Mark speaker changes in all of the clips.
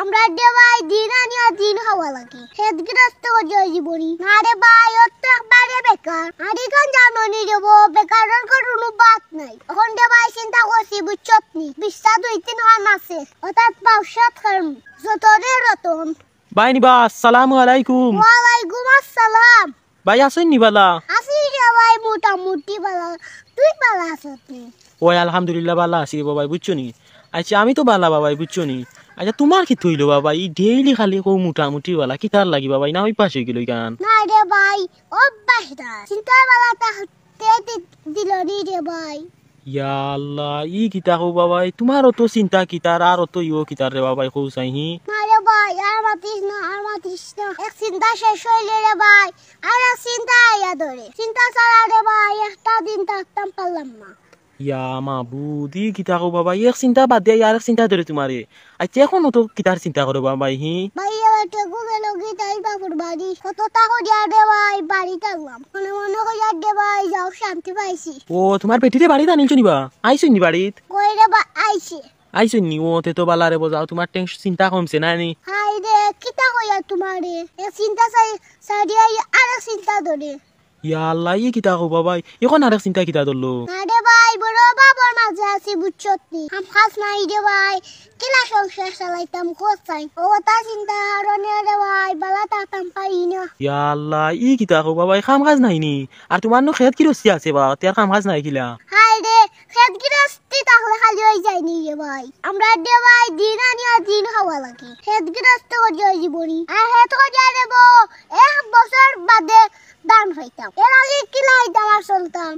Speaker 1: আমরা দে ভাই দিন আনিয়া দিন খাওয়া লাগে হেদগ্রস্ত হয়ে জীবনী না রে ভাই অত একবারে বেকার আদি কান জাননি দেব বেকারের কোনো বাত নাই এখন দে ভাই চিন্তা করছি বুঝছত নি বিশ্বাস দুই তিন হান আছে অর্থাৎ বাউসাত খাম যতরে রতন
Speaker 2: ভাই নিবা আসসালামু আলাইকুম।
Speaker 1: ওয়ালাইকুম আসসালাম।
Speaker 2: ভাই আছেন নি বালা?
Speaker 1: আসি রে ভাই মোটামুটি বালা, তুই বালা আছিস নি?
Speaker 2: ওই আলহামদুলিল্লাহ বালা আছি রে বাবাই, বুঝছো নি? আচ্ছা আমি তো বালা বাবাই, বুঝছো নি? আচ্ছা তোমার কি থইলো বাবা, এই ডেইলি খালি কো মোটামুটি বালা কি তার লাগি বাবাই, না ওই পাশে গেল গান?
Speaker 1: না রে ভাই অভ্যাস না, চিন্তা বালা তাহতে দিল নি রে ভাই।
Speaker 2: ইয়া আল্লাহ, ই কিতা কো বাবাই, তোমারও তো চিন্তা কিতার আর তো ইও কিতার রে বাবাই কো চাইহি।
Speaker 1: না রে ভাই আর মাতিস না, আর মাতিস না, এক চিন্তা শেষ হইলে রে ভাই আর এক চিন্তা আইয়া ধরে, চিন্তা ছাড়া রে ভাই একটা দিন থাকতাম পারলাম না।
Speaker 2: ইয়া মাবুদ, ই কিতা কো বাবাই, এক চিন্তা বাদ দিয়ে আর এক চিন্তা ধরে তোমারে। আচ্ছা এখনো তো কিতার চিন্তা করো বাবাই হি?
Speaker 1: ভাই এবার টেকু গেল গিয়ে বাপুর বাড়ি কত টাকা দিয়া রে ভাই বাড়ি থাকলাম, মনে মনে কইয়া রে ভাই যাও শান্তি পাইছি।
Speaker 2: ও তোমার বেটিতে বাড়িতে আনিছো নিবা? আইছো নি বাড়িত?
Speaker 1: কই রে ভাই আইছে।
Speaker 2: আইছো নি? ও তে তো বালা রে বোঝাও, তোমার টেনশন চিন্তা কমছে না নি?
Speaker 1: হাই রে কিতা কইয়া তোমারে এক চিন্তা সারিয়া আর এক চিন্তা ধরে।
Speaker 2: ইয়া আল্লাহ, ই কিতা কো বাবাই, এখন আর এক চিন্তা কিতা ধরলো?
Speaker 1: না রে ভাই বড় বাবার মাঝে আছি বুঝছত নি, আম খাস নাই রে ভাই কিলা সংসার চালাইতাম কোথায় ও তা চিন্তা হারনে রে ভাই বালা তাতাম পাই না।
Speaker 2: ইয়া আল্লাহ, ই কিতা কো বাবাই, কাম কাজ নাই নি? আর তোমার নো খেত কি রসি আছে বা, তার কাম কাজ নাই কিলা?
Speaker 1: হাই রে খেত গৃহস্থী তাহলে খালি হয়ে যায়নি রে ভাই, আমরা রে ভাই দিন আনিয়া দিন খাওয়া লাগে খেত গৃহস্থ হয়ে জীবনী আর হেত হয়ে দেব এক বছর বাদে দান হইতাম, এর আগে কিলা হইতাম আর চলতাম।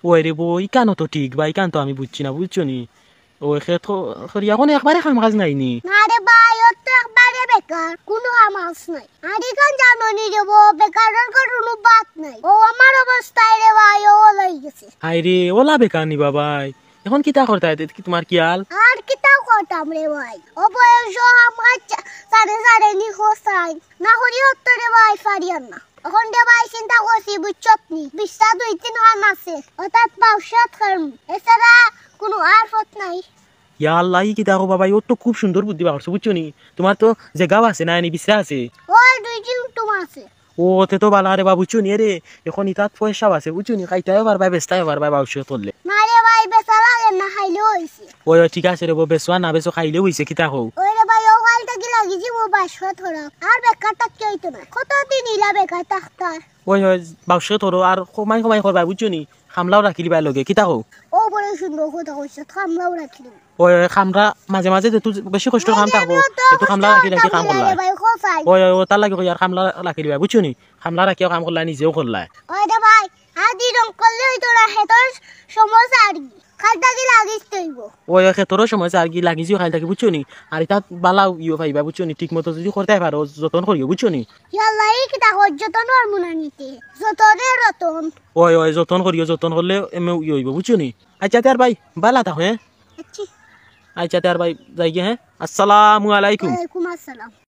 Speaker 2: ওই রে বই, কান তো ঠিক ভাই, কান তো আমি বুঝছি না, বুঝছো নি? ওই খেত এখন একবারে কাম কাজ নাই নি?
Speaker 1: না রে ভাই ওর তো একবারে বেকার, কোনো কাজ নাই আদি কান জাননি দেব বেকারের কোনো বাত নাই, ও আমার অবস্থায় রে ভাই ও লই গেছে।
Speaker 2: হাই রে, ওলা বেকার নি বাবাই, এখন কিতা করতে কি তোমার কি হাল?
Speaker 1: আর কিতাও করতাম রে ভাই ও বয়স আমার সাড়ে সাড়ে নি হোসাই না হরি হতো রে ভাই ফারিয়ান না, এখন রে ভাই চিন্তা করছি বুঝছত নি বিশ্বাস দুই তিন হান আছে অর্থাৎ বাউসাত খাম, এছাড়া কোনো আর পথ নাই।
Speaker 2: ইয়া আল্লাহ, ই কিতা কো বাবাই, ওর তো খুব সুন্দর বুদ্ধি বাড়ছো, বুঝছো নি? তোমার তো যে গাও আছে না নি, বিশ্রা আছে?
Speaker 1: ওই দুই তিন টুম আছে।
Speaker 2: ও তে তো বালা রে বা, বুঝছো নি? রে এখন ইতাত পয়সাও আছে, বুঝছো নি? খাইতেও পারবা, বেচতেও পারবা বাউসে তুললে।
Speaker 1: না রে ভাই বেচা লাগে না খাইলেও হয়েছে।
Speaker 2: ওই ঠিক আছে রে বো, বেচোয়া না বেচো খাইলেও হইছে, কিতা কও?
Speaker 1: ওই রে ভাই ও খাইতে কি লাগিছি ও বাসা ধরা আর বেকার থাকতে হইতো না, কতদিন ইলা বেকার থাকতার।
Speaker 2: ওই বাউসে তোর আর কমাই কমাই করবা, বুঝছো নি? খামলাও রাখি দিবা লগে, কিতা কও?
Speaker 1: ও বড় সুন্দর কথা কইছে, থামলাও রাখি দিন।
Speaker 2: ওই খামরা মাঝে মাঝে যেহেতু বেশি কষ্ট কাম থাকবো, একটু খামলা রাখি রাখি কাম করলা।
Speaker 1: ভাই খোসাই
Speaker 2: ওই ও তার লাগে আর খামলা রাখি দিবা, বুঝছো নি? খামলা রাখিও কাম করলা, নিজেও করলা।
Speaker 1: ওই রে ভাই আদি রং করলে হইতো না, হেতর সমস্যা আর কি খাইতে কি লাগিস তৈব।
Speaker 2: ওই ক্ষেত্রেও সময় আর কি লাগিয়েও খাই থাকি, বুঝছো নি? আর এটা বালাও ইয়ে পাইবা, বুঝছো নি? ঠিক মতো যদি করতে পারো, যতন করিও, বুঝছো নি?
Speaker 1: ইয়াল্লা এই কিতা যতন হরমোনা নিতে যতনে রতন।
Speaker 2: ওই ওই যতন করিও, যতন করলে এমে ইয়ে হইব, বুঝছো নি? আচ্ছা তার ভাই বালা থাকো, হ্যাঁ? আচ্ছা তার ভাই যাই গিয়ে, হ্যাঁ? আসসালামু আলাইকুম।
Speaker 1: ওয়ালাইকুম আসসালাম।